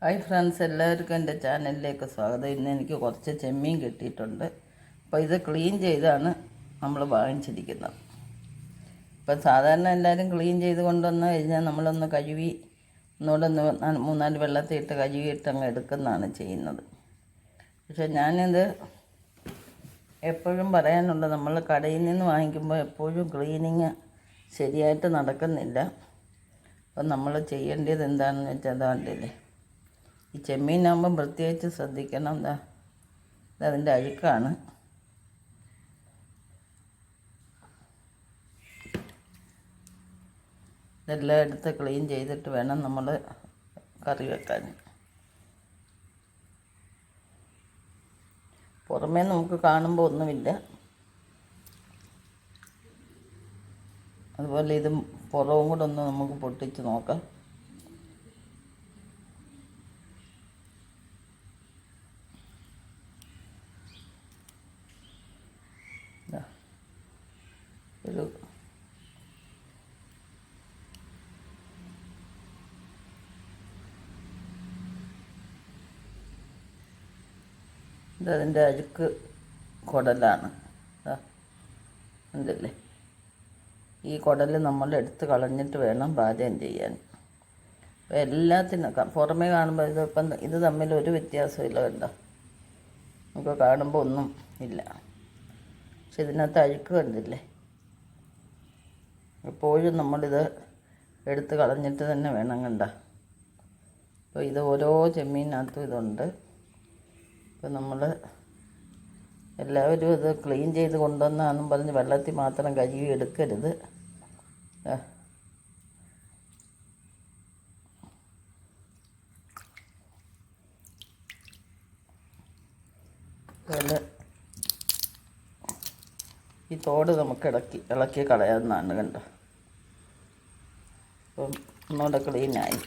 Hi friends, എല്ലാവർക്കും എൻ്റെ ചാനലിലേക്ക് സ്വാഗതം. ഇന്ന് എനിക്ക് കുറച്ച് ചെമ്മീൻ കിട്ടിയിട്ടുണ്ട്. അപ്പോൾ ഇത് ക്ലീൻ ചെയ്താണ് നമ്മൾ വാങ്ങിച്ചിരിക്കുന്നത്. ഇപ്പം സാധാരണ എല്ലാവരും ക്ലീൻ ചെയ്ത് കൊണ്ടുവന്ന് കഴിഞ്ഞാൽ നമ്മളൊന്ന് കഴുകി ഒന്നുകൂടെ 3-4 വെള്ളത്തിൽ ഇട്ട് കഴുകിയിട്ട് അങ്ങ് എടുക്കുന്നതാണ് ചെയ്യുന്നത്. പക്ഷേ ഞാനിത് എപ്പോഴും പറയാനുണ്ട്, നമ്മൾ കടയിൽ നിന്ന് വാങ്ങിക്കുമ്പോൾ എപ്പോഴും ക്ലീനിങ് ശരിയായിട്ട് നടക്കുന്നില്ല. അപ്പം നമ്മൾ ചെയ്യേണ്ടത് എന്താണെന്ന് വെച്ചാൽ അതാണ്ടില്ലേ, ഈ ചെമ്മീനാകുമ്പം പ്രത്യേകിച്ച് ശ്രദ്ധിക്കണം. ഇതതിൻ്റെ അഴുക്കാണ്. ഇതെല്ലാം എടുത്ത് ക്ലീൻ ചെയ്തിട്ട് വേണം നമ്മൾ കറി വെക്കാൻ. പുറമേ നമുക്ക് കാണുമ്പോൾ ഒന്നുമില്ല, അതുപോലെ ഇത് പുറവും കൂടെ ഒന്ന് നമുക്ക് പൊട്ടിച്ച് നോക്കാം. ഒരു ഇതതിൻ്റെ അഴുക്ക് കുടലാണ്. എന്തല്ലേ, ഈ കുടൽ നമ്മൾ എടുത്ത് കളഞ്ഞിട്ട് വേണം പാചകം ചെയ്യാൻ. അപ്പോൾ എല്ലാത്തിനും പുറമേ കാണുമ്പോൾ ഇത് തമ്മിൽ ഒരു വ്യത്യാസമില്ല. കണ്ടോ, നമുക്ക് കാണുമ്പോൾ ഒന്നും ഇല്ല, പക്ഷെ ഇതിനകത്ത് അഴുക്ക് കണ്ടില്ലേ. എപ്പോഴും നമ്മളിത് എടുത്ത് കളഞ്ഞിട്ട് തന്നെ വേണം. കണ്ട, അപ്പോൾ ഇത് ഓരോ ചെമ്മീനകത്തും ഇതുണ്ട്. അപ്പോൾ നമ്മൾ എല്ലാവരും ഇത് ക്ലീൻ ചെയ്ത് കൊണ്ടുവന്നാണെന്നും പറഞ്ഞ് വെള്ളത്തിൽ മാത്രം കഴുകി എടുക്കരുത്. അതുപോലെ ഈ തോട് നമുക്ക് ഇളക്കി കളയാവുന്നതാണ്. കണ്ടോ, അപ്പം ഒന്നുകൂടെ ക്ലീനായി.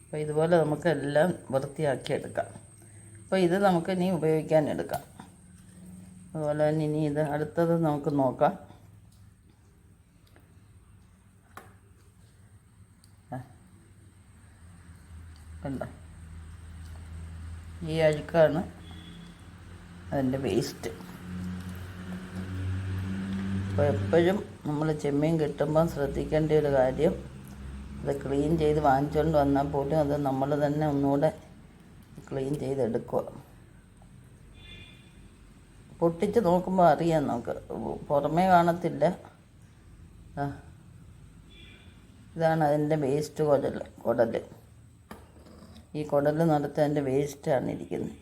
അപ്പോൾ ഇതുപോലെ നമുക്ക് എല്ലാം വൃത്തിയാക്കി എടുക്കാം. അപ്പോൾ ഇത് നമുക്ക് ഇനി ഉപയോഗിക്കാൻ എടുക്കാം. അതുപോലെ തന്നെ ഇനി ഇത് അടുത്തത് നമുക്ക് നോക്കാം. കണ്ടോ, ഈ അഴുക്കാണ് അതിൻ്റെ വേസ്റ്റ്. അപ്പോൾ എപ്പോഴും നമ്മൾ ചെമ്മീൻ കിട്ടുമ്പം ശ്രദ്ധിക്കേണ്ട ഒരു കാര്യം, അത് ക്ലീൻ ചെയ്ത് വാങ്ങിച്ചുകൊണ്ട് വന്നാൽ പോലും അത് നമ്മൾ തന്നെ ഒന്നുകൂടെ ക്ലീൻ ചെയ്തെടുക്കുക. പൊട്ടിച്ച് നോക്കുമ്പോൾ അറിയാം നമുക്ക്, പുറമേ കാണത്തില്ല. ഇതാണ് അതിൻ്റെ വേസ്റ്റ് കുടൽ. ഈ കുടൽ നടത്തി അതിൻ്റെ വേസ്റ്റാണ് ഇരിക്കുന്നത്.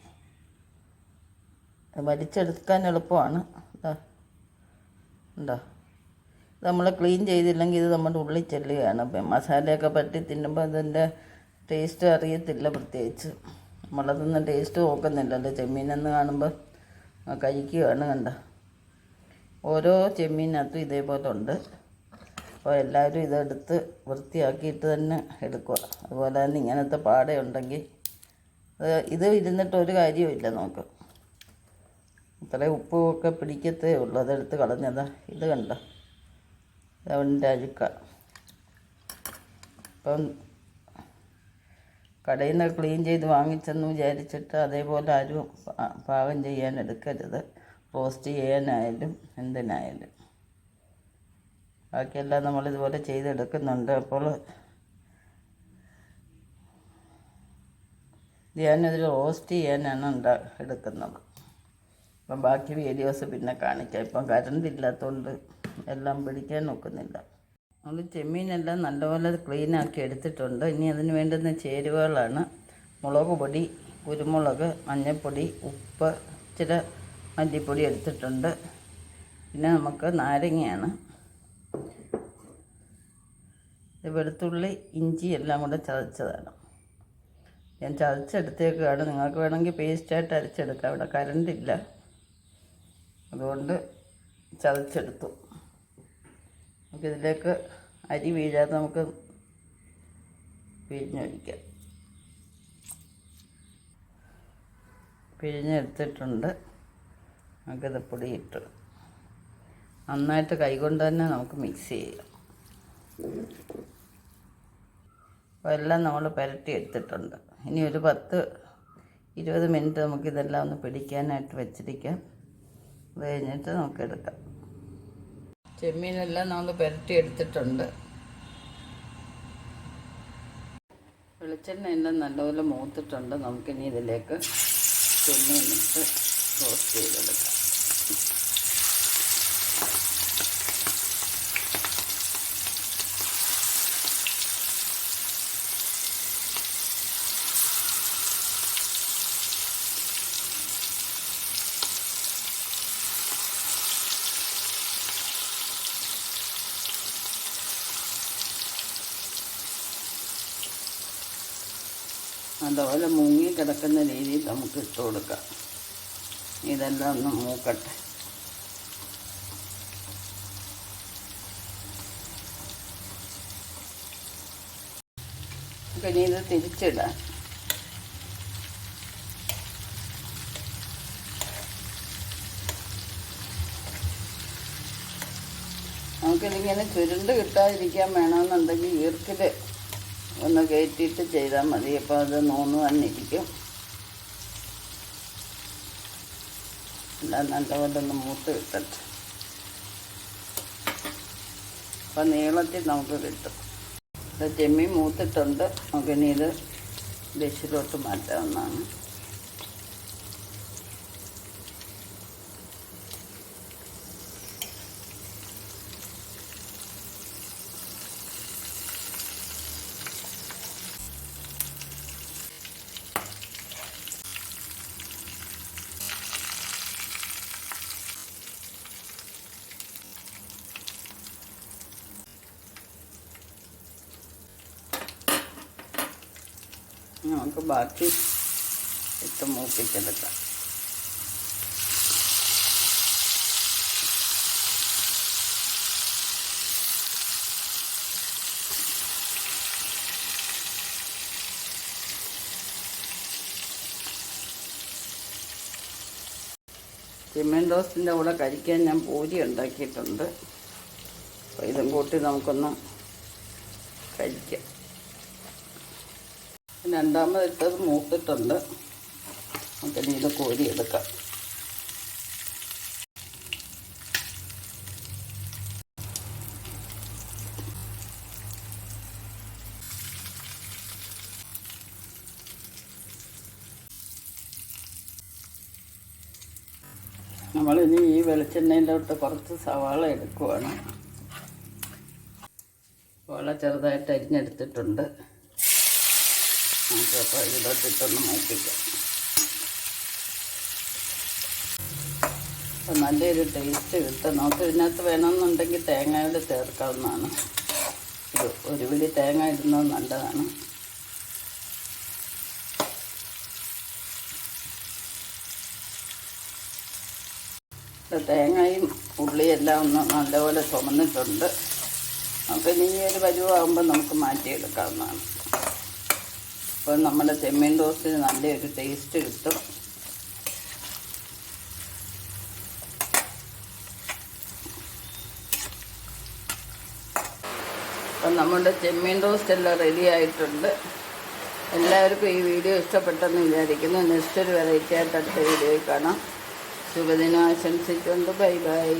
വലിച്ചെടുക്കാൻ എളുപ്പമാണ്. ഉണ്ടോ, ഇത് നമ്മൾ ക്ലീൻ ചെയ്തില്ലെങ്കിൽ ഇത് നമ്മുടെ ഉള്ളിൽ ചെല്ലുകയാണ്. അപ്പം മസാലയൊക്കെ പറ്റി തിന്നുമ്പോൾ അതിൻ്റെ ടേസ്റ്റ് അറിയത്തില്ല. പ്രത്യേകിച്ച് നമ്മളതൊന്നും ടേസ്റ്റ് നോക്കുന്നില്ലല്ലോ. ചെമ്മീനെന്ന് കാണുമ്പോൾ കഴിക്കുകയാണ്. കണ്ട, ഓരോ ചെമ്മീനകത്തും ഇതേപോലെ ഉണ്ട്. അപ്പോൾ എല്ലാവരും ഇതെടുത്ത് വൃത്തിയാക്കിയിട്ട് തന്നെ എടുക്കുക. അതുപോലെ തന്നെ ഇങ്ങനത്തെ പാടയുണ്ടെങ്കിൽ ഇത് ഇരുന്നിട്ട് ഒരു കാര്യവുമില്ല. നമുക്ക് ഇത്രയും ഉപ്പൊക്കെ പിടിക്കത്തേ ഉള്ളൂ. അതെടുത്ത് കളഞ്ഞതാ. ഇത് കണ്ട, ഇതവൻ്റെ അഴുക്ക. അപ്പം കടയിൽ നിന്ന് ക്ലീൻ ചെയ്ത് വാങ്ങിച്ചെന്ന് വിചാരിച്ചിട്ട് അതേപോലെ ആരും പാകം ചെയ്യാൻ എടുക്കരുത്. റോസ്റ്റ് ചെയ്യാനായാലും എന്തിനായാലും. ബാക്കിയെല്ലാം നമ്മളിതുപോലെ ചെയ്തെടുക്കുന്നുണ്ട്. അപ്പോൾ ഞാനിതിൽ റോസ്റ്റ് ചെയ്യാനാണ് എടുക്കുന്നത്. അപ്പം ബാക്കി വീഡിയോസ് പിന്നെ കാണിക്കാം. ഇപ്പം കറണ്ട് ഇല്ലാത്തതുകൊണ്ട് എല്ലാം പിടിക്കാൻ നോക്കുന്നില്ല. നമ്മൾ ചെമ്മീനെല്ലാം നല്ലപോലെ ക്ലീനാക്കി എടുത്തിട്ടുണ്ട്. ഇനി അതിന് വേണ്ടുന്ന ചേരുവകളാണ്: മുളക് പൊടി, കുരുമുളക്, മഞ്ഞൾപ്പൊടി, ഉപ്പ്, ഇച്ചിരി മല്ലിപ്പൊടി എടുത്തിട്ടുണ്ട്. പിന്നെ നമുക്ക് നാരങ്ങയാണ്, വെളുത്തുള്ളി, ഇഞ്ചി എല്ലാം കൂടെ ചതച്ചതാണ്. ഞാൻ ചതച്ചെടുത്തേക്കാണ്. നിങ്ങൾക്ക് വേണമെങ്കിൽ പേസ്റ്റായിട്ട് അരച്ചെടുക്കാം. ഇവിടെ കറണ്ടില്ല, അതുകൊണ്ട് ചതച്ചെടുത്തു. നമുക്കിതിലേക്ക് അരി വീഴാതെ നമുക്ക് പിഴിഞ്ഞൊഴിക്കാം. പിഴിഞ്ഞെടുത്തിട്ടുണ്ട്. നമുക്കിത് പൊടിയിട്ട് നന്നായിട്ട് കൈകൊണ്ട് തന്നെ നമുക്ക് മിക്സ് ചെയ്യാം. അപ്പോൾ എല്ലാം നമ്മൾ പുരട്ടി എടുത്തിട്ടുണ്ട്. ഇനി ഒരു 10-20 മിനിറ്റ് നമുക്കിതെല്ലാം ഒന്ന് പിടിക്കാനായിട്ട് വെച്ചിരിക്കാം. അത് കഴിഞ്ഞിട്ട് നമുക്കെടുക്കാം. ചെമ്മീനെല്ലാം നമ്മൾ പുരട്ടി എടുത്തിട്ടുണ്ട്. വെളിച്ചെണ്ണ എല്ലാം നല്ലപോലെ മൂത്തിട്ടുണ്ട്. നമുക്കിനി ഇതിലേക്ക് ചെമ്മീനിട്ട് റോസ്റ്റ് ചെയ്തെടുക്കാം. നല്ലപോലെ മുങ്ങി കിടക്കുന്ന രീതിയിൽ നമുക്ക് ഇട്ട് കൊടുക്കാം. ഇതെല്ലാം ഒന്ന് മൂക്കട്ടെ. പിന്നെ ഇത് തിരിച്ചിടാം. നമുക്കിതിങ്ങനെ ചുരുണ്ട് കിട്ടാതിരിക്കാൻ വേണമെന്നുണ്ടെങ്കിൽ ഈർക്കിൽ ഒന്ന് കയറ്റിയിട്ട് ചെയ്താൽ മതി. അപ്പോൾ അത് നൂന്ന് വന്നിരിക്കും. എല്ലാം നല്ലപോലെ ഒന്ന് മൂത്ത് കിട്ടട്ടെ. അപ്പം നീളത്തിൽ നമുക്ക് കിട്ടും. ചെമ്മീൻ മൂത്തിട്ടുണ്ട്. നമുക്കിനി ഇത് ഡിഷിലോട്ട് മാറ്റാവുന്നതാണ്. നമുക്ക് ബാക്കി ഇട്ട് മൂപ്പിച്ചെടുക്കാം. ചെമ്മീൻ റോസ്റ്റിൻ്റെ കൂടെ കഴിക്കാൻ ഞാൻ പൂരി ഉണ്ടാക്കിയിട്ടുണ്ട്. അപ്പോൾ ഇതും കൂട്ടി നമുക്കൊന്ന് കഴിക്കാം. രണ്ടാമതിട്ടത് മൂത്തിട്ടുണ്ട്. നമുക്കിനി ഇത് കോരിയെടുക്കാം. നമ്മളിനി ഈ വെളിച്ചെണ്ണയിലോട്ട് കുറച്ച് സവാള എടുക്കുവാണ്. സവാള ചെറുതായിട്ട് അരിഞ്ഞെടുത്തിട്ടുണ്ട്. നമുക്കപ്പോൾ ഇതിലോട്ടിട്ടൊന്ന് മൂപ്പിക്കാം. അപ്പോൾ നല്ലൊരു ടേസ്റ്റ് കിട്ടും. നമുക്ക് ഇതിനകത്ത് വേണമെന്നുണ്ടെങ്കിൽ തേങ്ങയോട് ചേർക്കാവുന്നതാണ്. ഒരു പിടി തേങ്ങ ഇടുന്നത് നല്ലതാണ്. തേങ്ങയും ഉള്ളിയെല്ലാം ഒന്ന് നല്ലപോലെ ചുമന്നിട്ടുണ്ട്. നമുക്കിനി ഈ ഒരു പരുവാകുമ്പോൾ നമുക്ക് മാറ്റിയെടുക്കാവുന്നതാണ്. അപ്പോൾ നമ്മുടെ ചെമ്മീൻ റോസ്റ്റിന് നല്ലൊരു ടേസ്റ്റ് കിട്ടും. അപ്പം നമ്മുടെ ചെമ്മീൻ റോസ്റ്റ് എല്ലാം റെഡി ആയിട്ടുണ്ട്. എല്ലാവർക്കും ഈ വീഡിയോ ഇഷ്ടപ്പെട്ടെന്ന് വിചാരിക്കുന്നു. നെക്സ്റ്റ് ഒരു വെറൈറ്റി ആയിട്ട് അടുത്ത വീഡിയോയിൽ കാണാം. ശുഭദിനം ആശംസിച്ചുകൊണ്ട് ബൈ ബൈ.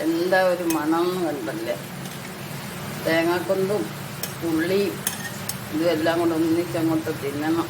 എന്താ ഒരു മണം എന്ന് കണ്ടല്ലേ. തേങ്ങാക്കൊണ്ടും ഉള്ളിയും ഇതുമെല്ലാം കൂടെ ഒന്നിച്ചങ്ങോട്ട് തിന്നണം.